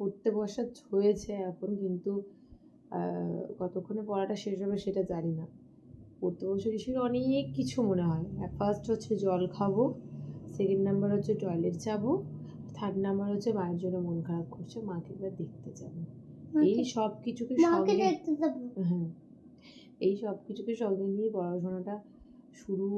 পড়তে বসা হয়েছে এখন, কিন্তু কতক্ষণে পড়াটা শেষ হবে সেটা জানি না। পড়তে বসে ঋষির অনেক কিছু মনে হয়। ফার্স্ট হচ্ছে জল খাবো, সেকেন্ড নাম্বার হচ্ছে টয়লেট যাবো, থার্ড নাম্বার হচ্ছে মায়ের জন্য মন খারাপ করছে, মাকে এবার দেখতে যাবো। এই সব কিছুকে সঙ্গে হ্যাঁ, এই সব কিছুকে সঙ্গে নিয়ে পড়াশোনাটা শুরু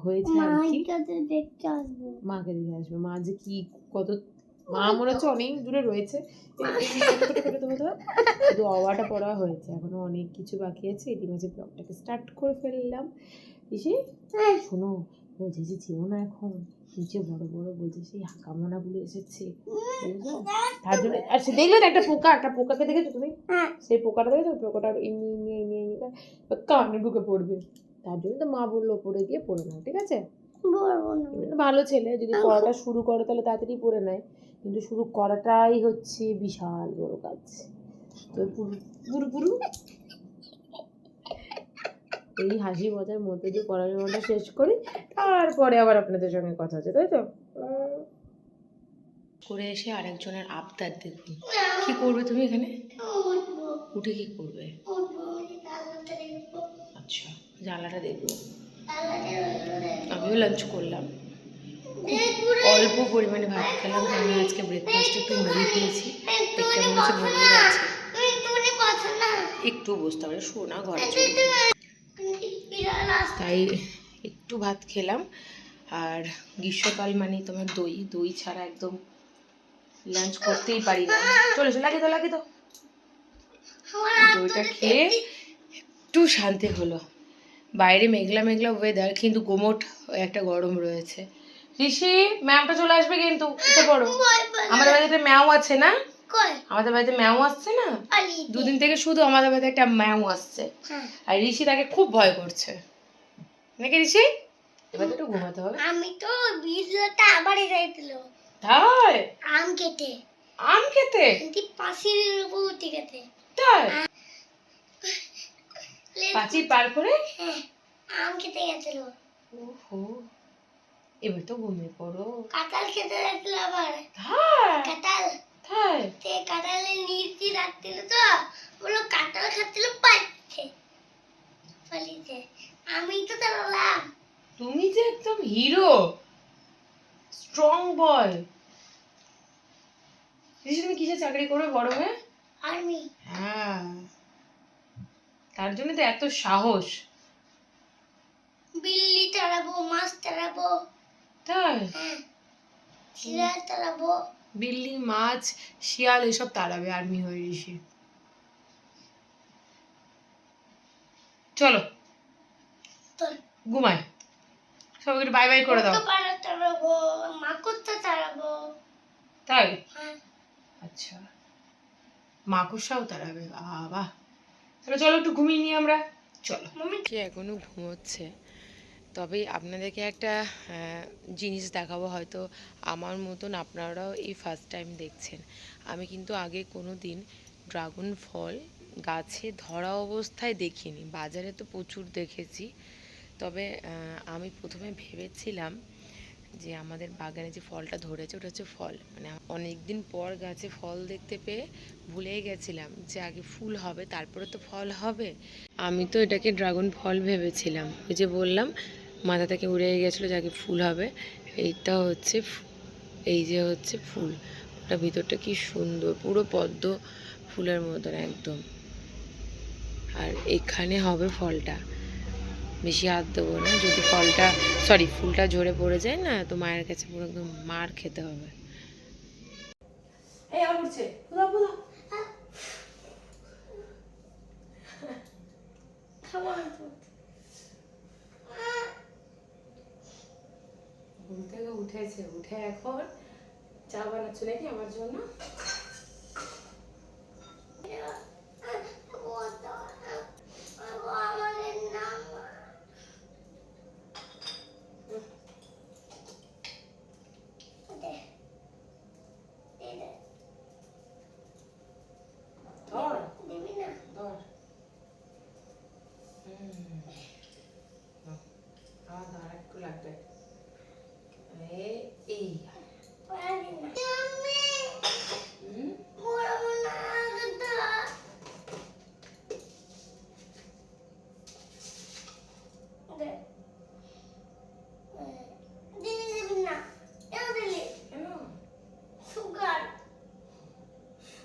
হয়েছে আর কি। মাকে দেখে আসবে। মা যে কি কত, মা মনে হচ্ছে অনেক দূরে রয়েছে। শুধু অওয়াটা পড়া হয়েছে, এখনো অনেক কিছু বাকি আছে। এটি মাঝে ব্লগটাকে স্টার্ট করে ফেললাম। এসে শোনো, বলছে যে যেও না এখন, নিচে বড় বড় বলছে সেই হাকামোনাগুলো এসেছে, বুঝলো? তার জন্য আর সে দেখলে একটা পোকাকে দেখেছো তুমি? সেই পোকাটা দেখেছো? পোকাটা নিয়ে কানে ঢুকে পড়বে। তার জন্য তো মা বললো পড়ে গিয়ে পড়ে নাও, ঠিক আছে? ভালো ছেলে, যদি পড়াটা শুরু করে তাহলে তাড়াতাড়ি পড়ে নেয়, কিন্তু শুরু করাটাই হচ্ছে বিশাল বড় কাজ। তো পুরো এই হাসি মজার মধ্যে দিয়ে পড়াশোনাটা শেষ করি, তারপরে আবার আপনাদের সঙ্গে কথা হচ্ছে, তাই তো? করে এসে আরেকজনের আবদার দেখুন। কি করবে তুমি এখানে? উঠে কি করবে? আচ্ছা, জানলাটা দেখবো। আমিও লাঞ্চ করলাম, অল্প পরিমাণে ভাত খেলাম, কারণ আজকে ব্রেকফাস্টে একটু মুড়ি খেয়েছি। দেখতে মনে হচ্ছে মুড়ি আছে, একটু বসতে পারে, শোনা ঘরে চলে, তাই একটু ভাত খেলাম। আর গ্রীষ্মকাল মানে তোমার দই, দই ছাড়া একদম লাঞ্চ করতেই পারি না। চলে এসো, লাগিয়ে তো দইটা খেয়ে একটু শান্তি হলো। বাইরে মেঘলা মেঘলা ওয়েদার, কিন্তু গোমট একটা গরম রয়েছে। ঋষি, ম্যামটা চলে আসবে কিন্তু, উঠে পড়ো। আমাদের বাড়িতে ম্যাও আছে না? আমাদের বাড়িতে ম্যাও আসছে না, দুদিন থেকে শুধু আমাদের বাড়িতে একটা ম্যাও আসছে, আর ঋষি তাকে খুব ভয় করছে নাকি ঋষি? এবার তো একটু ঘুমাতে হবে। আমি তো ভিডিওটা আবার যাইছিল, তাই আম খেতে পাশের উপর উঠে গেছে, তাই পাঁচিল পার করে আম খেতে গেছিল। ওহো, এবার তো ঘুমিয়ে পড়ো। কাঁঠাল খেতে যাচ্ছিল আবার, কাঁঠাল কাঁঠালের নিচে রাখছিল, তো বললো কাঁঠাল খাচ্ছিল, পালিয়েছে। আমি তো তাড়ালাম। তুমি যে একদম হিরো, স্ট্রং বয়। তুমি কিসে চাকরি করবে বড় হয়ে? আর্মি। হ্যাঁ, তার জন্য তো এত সাহস। বিল্লি তাড়াবো, মাছ তাড়াবো, তাই? হ্যাঁ, শিয়াল তাড়াবো। বিল্লি, মাছ, শিয়াল এসব তাড়াবে আর্মি হয়ে ঋষি। চলো ঘুমাই, সবাইকে বাই বাই করে দাও। তাড়াবো, মাকড়টা তাড়াবো, তাই? আচ্ছা, মাকড়সাও তাড়াবে, বাহ। তাহলে চলো একটু ঘুমিয়ে নিই আমরা, চলো। মাম্মি কি এখনো ঘুমোচ্ছে, তবে আপনাদেরকে একটা জিনিস দেখাবো, হয়তো আমার মতন আপনারাও এই ফার্স্ট টাইম দেখছেন। আমি কিন্তু আগে কোনো দিন ড্রাগন ফল গাছে ধরা অবস্থায় দেখিনি, বাজারে তো প্রচুর দেখেছি। তবে আমি প্রথমে ভেবেছিলাম যে আমাদের বাগানে যে ফলটা ধরেছে ওটা হচ্ছে ফল, মানে অনেক দিন পর গাছে ফল দেখতে পেয়ে ভুলেই গেছিলাম যে আগে ফুল হবে তারপরে তো ফল হবে। আমি তো এটাকে ড্রাগন ফল ভেবেছিলাম, ওই যে বললাম মাথা থেকে উড়ে গেছিলো যে আগে ফুল হবে। এইটা হচ্ছে, এই যে হচ্ছে ফুল, ওটা ভিতরটা কি সুন্দর, পুরো পদ্ম ফুলের মতন একদম। আর এখানে হবে ফলটা, বেশি হাত দেবো না, যদি ফুলটা ঝরে পড়ে যায় না তো মায়ের কাছে পুরো একদম মার খেতে হবে। ঘুম থেকে উঠেছে, উঠে এখন চা বানাচ্ছ নাকি আমার জন্য? আর একটু লাগবে, এই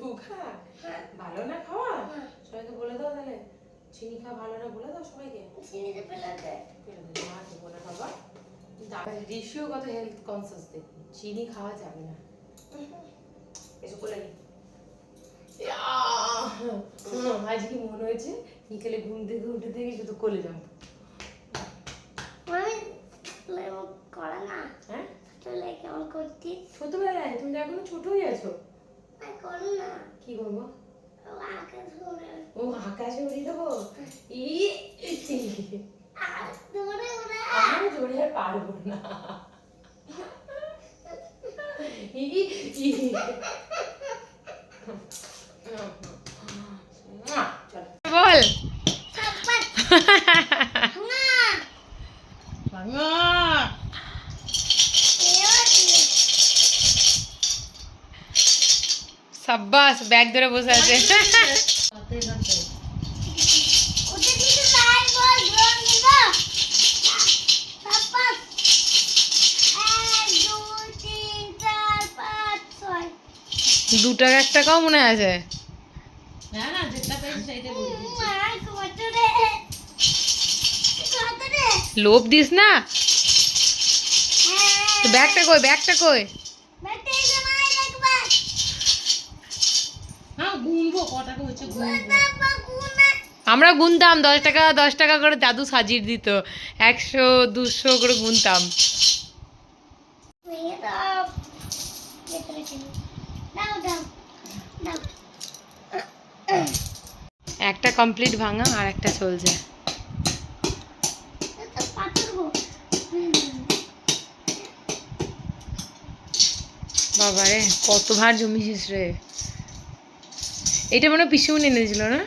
সুগা ভালো না খাওয়া? সবাইকে বলে দাও তাহলে, চিনি খাওয়া ভালো না বলে দাও সবাইকে। চিনিতে ফেলে দে মা দেবো না বাবা। ঋষিও কত হেলথ কনসিয়াস দেখুন, চিনি খাওয়া যাবে না। এসব বলে নি আজ কি মনে হয়েছে বিকেলে ঘুম থেকে উঠে থেকে শুধু কোলে যাবো। করা না হ্যাঁ কেমন করছিস ছোটবেলায়? তুমি এখনো ছোটই আছো। করো না। কি করবো? ও আকাশে উড়িয়ে দেবো। আমি জোরে আর পারবো না। বল সাব্বাস, ব্যাগ ধরে বসে আছে। ৳2 1 মনে আছে। লোভ দিস না। ব্যাগটা কই? ব্যাগটা কই? আমরা গুনতাম 10 টাকা করে, দাদু সাজিয়ে দিত, 100 200 করে গুনতাম। একটা কমপ্লিট ভাঙা আর একটা চলছে। বাবারে কত ভার জমিয়েছিস রে। এটা মনে হয় পিসিমণি এনেছিল না?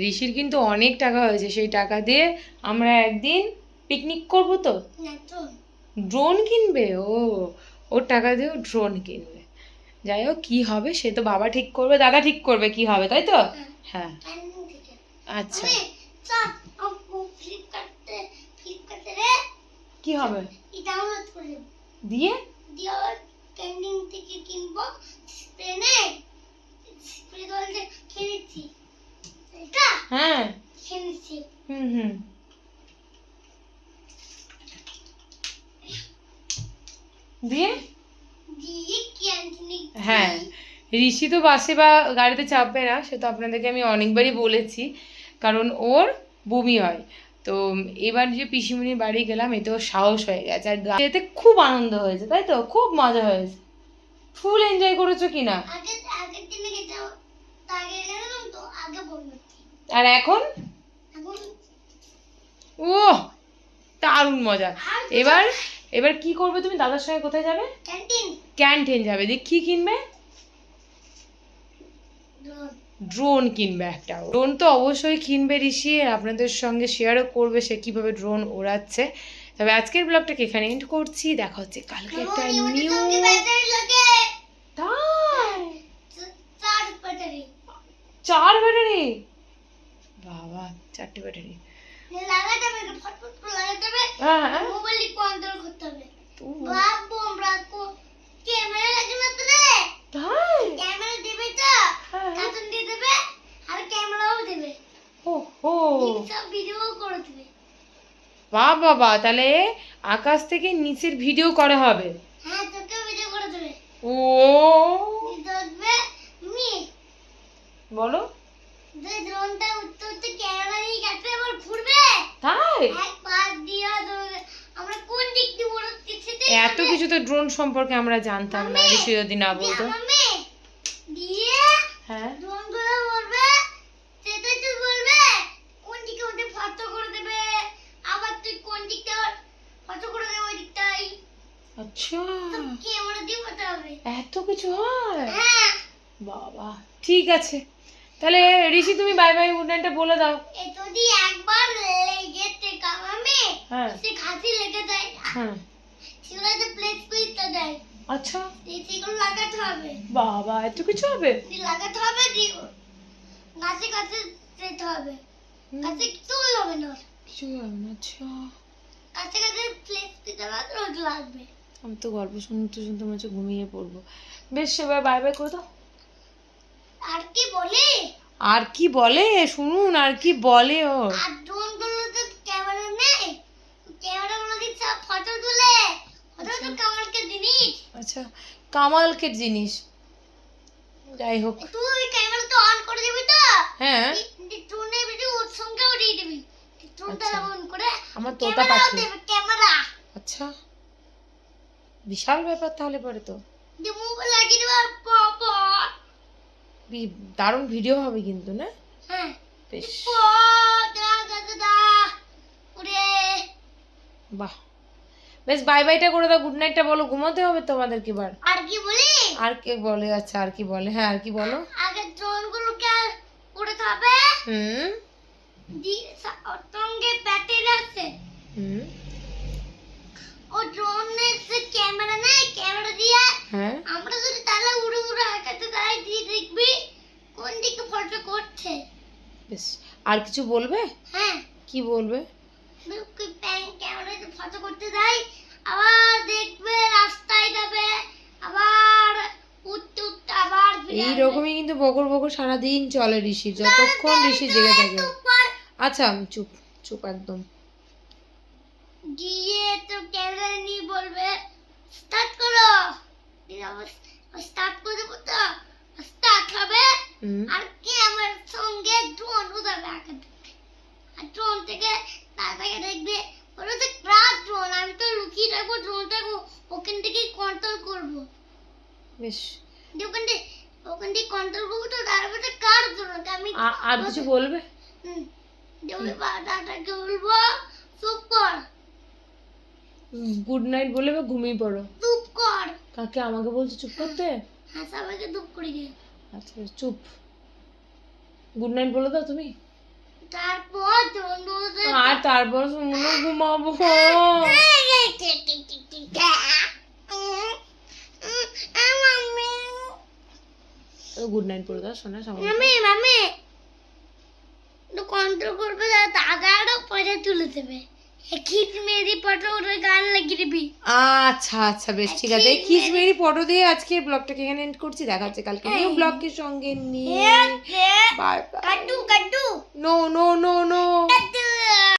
ঋষির কিন্তু অনেক টাকা হয়েছে, সেই টাকা দিয়ে আমরা একদিন পিকনিক করবো। তো ড্রোন কিনবে ও, ওর টাকা দিয়ে ড্রোন কিনবে। যাই হোক কি হবে সে তো বাবা ঠিক করবে, দাদা ঠিক করবে কি হবে, তাই তো? হ্যাঁ আচ্ছা কি হবে দিয়ে হ্যাঁ দিয়ে হ্যাঁ ঋষি তো বাসে বা গাড়িতে চাপবে না, সে তো আপনাদেরকে আমি অনেকবারই বলেছি, কারণ ওর বমি হয়। তো এবার যে পিসিমণির বাড়ি গেলাম এতে ওর সাহস হয়ে গেছে, আর এতে খুব আনন্দ হয়েছে, তাই তো? খুব মজা হয়েছে, ফুল এনজয় করেছো কিনা? আর এখন ও দারুণ মজা। এবার এবার কি করবে তুমি? দাদার সঙ্গে কোথায় যাবে? ক্যান্টিন যাবে। দিয়ে কি কিনবে? ড্রোন কিনবে একটা। ড্রোন তো অবশ্যই কিনবে ঋষি, আপনাদের সঙ্গে শেয়ারও করবে সে কিভাবে ড্রোন ওড়াচ্ছে। তবে আজকের ব্লগটাকে এখানে এন্ড করছি, দেখা হচ্ছে কালকে একটা নিউ। তাই 4 ব্যাটারি? বাবা 4টে ব্যাটারি লাগাতে হবে, ফটফট করে লাগাতে হবে। হ্যাঁ মোবাইল কন্ট্রোল করতে হবে। বাবু আমরা ক্যামেরা লাগে না তো রে? তাই ক্যামেরা দিবে তো, কার্টুন দিয়ে দেবে আর ক্যামেরাও দেবে। ওহো সব ভিডিও করে দেবে। বাহ বাবা, তাহলে আকাশ থেকে নিচের ভিডিও করা হবে। হ্যাঁ তোকে ভিডিও করে দেবে। ও দেখবে তুমি বলো যে ড্রোনটা উঠতে উঠতে ক্যামেরা নিয়ে কাটবে আবার ঘুরবে। তাই একবার দিয়া আমরা কোন দিক দিয়ে উড়াচ্ছি সেটা এত কিছু তো ড্রোন সম্পর্কে আমরা জানতাম না, ঋষি যদি না বলতো। দিয়ে হ্যাঁ ড্রোনগুলো বাবা ঠিক আছে, তাহলে ঋষি তুমি বাই বাই গুড নাইটটা বলে দাও। যদি একবার লেগেতে কামামে সে খাসি লেগে যায়, হ্যাঁ সেগুলোতে প্লেট স্পিডটা দেয়। আচ্ছা সেগুলো লাগাতে হবে। বাবা এত কিছু হবে? লাগাতে হবে, গাছে গাছে যেতে হবে, গাছে কিছুই হবে না, কিছু হবে না। আচ্ছা গাছে গাছে প্লেট স্পিডটা মাত্র লাগবে। আমি তো গল্প শুনতে শুনতে মনে হচ্ছে ঘুমিয়ে পড়বো। বেশ এবার বাই বাই করে দাও। আর কি বলে? আর কি বলে শুনুন, আর কি বলে ও? আর ড্রোন গুলো তো ক্যামেরা নেই, ক্যামেরা গুলো দিয়ে সব ফটো তুলে, ফটো তো কামালকে জিনিস। আচ্ছা কামালকে জিনিস, যাই হোক। তুই ক্যামেরা তো অন করে দিবি তো? হ্যাঁ ড্রোনের ভিডিও ওর সঙ্গে উঠিয়ে দিবি, ড্রোনটা অন করে আমার তোতা পাখি। ক্যামেরা আচ্ছা বিশাল ব্যাপার তাহলে পরে তো। যে মোবাইল লাগিয়ে দেব বাবা, দারুণ ভিডিও হবে কিন্তু না? হ্যাঁ বেশ বাহ, বেশ বাই বাইটা করে দাও, গুড নাইটটা বলো, ঘুমাতে হবে তোমাদেরকে এবার। আর কি বলি? আর কে বলে? আচ্ছা আর কি বলে? হ্যাঁ আর কি বলো? আগে ড্রোন গুলোকে উড়াতে হবে, সঙ্গে ব্যাটারি আছে, ও ড্রোনের যে ক্যামেরা নেই, ক্যামেরা দিয়ে আমরা যদি তাহলে উড়ে উড়ে হাঁটাতে যাই, দিয়ে দেখবি কোন দিকে ফটো করছে। বেশ আর কিছু বলবে? হ্যাঁ কি বলবে? ক্যামেরাতে ফটো করতে যাই, আবার দেখবে রাস্তায় যাবে, আবার উঠতে উঠতে আবার এইরকমই কিন্তু বকর বকর সারাদিন চলে ঋষি, যতক্ষণ ঋষি জেগে থাকে। আচ্ছা চুপ চুপ একদম। গিয়ে তো ক্যামেরা নিয়ে বলবে স্টার্ট করো, স্টার্ট করে দেবো তো, স্টার্ট হবে, আর ক্যামেরার সঙ্গে ড্রোন উড়াবে আগে, আর ড্রোন থেকে তাকে দেখবে ওটা তো ক্রাশ ড্রোন, আমি তো লুকিয়ে রাখবো ড্রোনটাকে, ওখান থেকে কন্ট্রোল করবো। বেশ ওখান থেকে কন্ট্রোল করবো, তো তারপরে কার ড্রোন আমি। আর কিছু বলবে? দাদাকে বলবো চুপ কর, গুড নাইট বলে বা ঘুমিয়ে পড়ো। চুপ কর। কাকে? আমাকে বলছো চুপ করতে? হ্যাঁ সবাইকে চুপ করে দিও। আচ্ছা চুপ, গুড নাইট বলে দাও তুমি। তারপর আর তারপর শুনো ঘুমাবো। গুড নাইট বলে দাও সোনা। মামি কন্ট্রোল করবে, দাদারও পয়সা তুলে দেবে, খিচমেরি পটো ওর গান লাগিয়ে দিবি। আচ্ছা আচ্ছা বেশ ঠিক আছে, খিচমেরি পটো দিয়ে আজকের ব্লগটাকে এখানে এন্ড করছি। দেখা হচ্ছে কালকে নিউ ব্লগের সঙ্গে নিয়ে। Bye bye. কাটু কাটু নো নো নো নো।